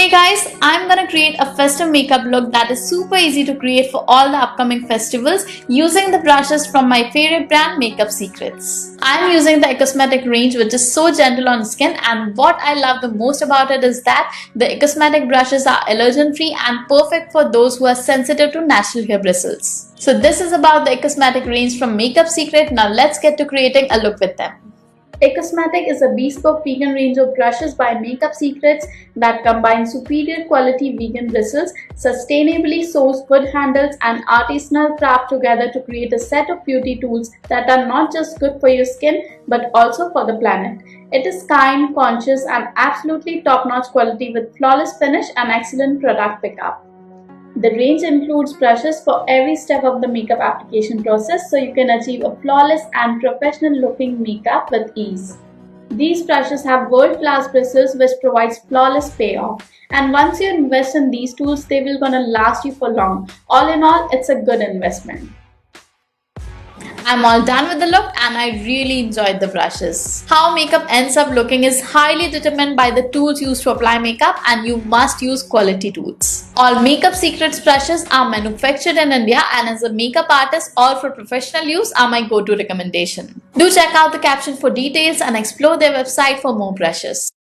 Hey guys, I'm gonna create a festive makeup look that is super easy to create for all the upcoming festivals using the brushes from my favorite brand Makeup Secrets. I'm using the Ecosmetic range which is so gentle on skin, and what I love the most about it is that the Ecosmetic brushes are allergen free and perfect for those who are sensitive to natural hair bristles. So this is about the Ecosmetic range from Makeup Secret. Now let's get to creating a look with them. Ecosmetic is a bespoke vegan range of brushes by Makeup Secrets that combine superior quality vegan bristles, sustainably sourced wood handles, and artisanal craft together to create a set of beauty tools that are not just good for your skin but also for the planet. It is kind, conscious, and absolutely top-notch quality with flawless finish and excellent product pickup. The range includes brushes for every step of the makeup application process so you can achieve a flawless and professional looking makeup with ease. These brushes have world-class bristles which provides flawless payoff. And once you invest in these tools, they will gonna last you for long. All in all, it's a good investment. I'm all done with the look and I really enjoyed the brushes. How makeup ends up looking is highly determined by the tools used to apply makeup, and you must use quality tools. All Makeup Secrets brushes are manufactured in India, and as a makeup artist or for professional use are my go-to recommendation. Do check out the caption for details and explore their website for more brushes.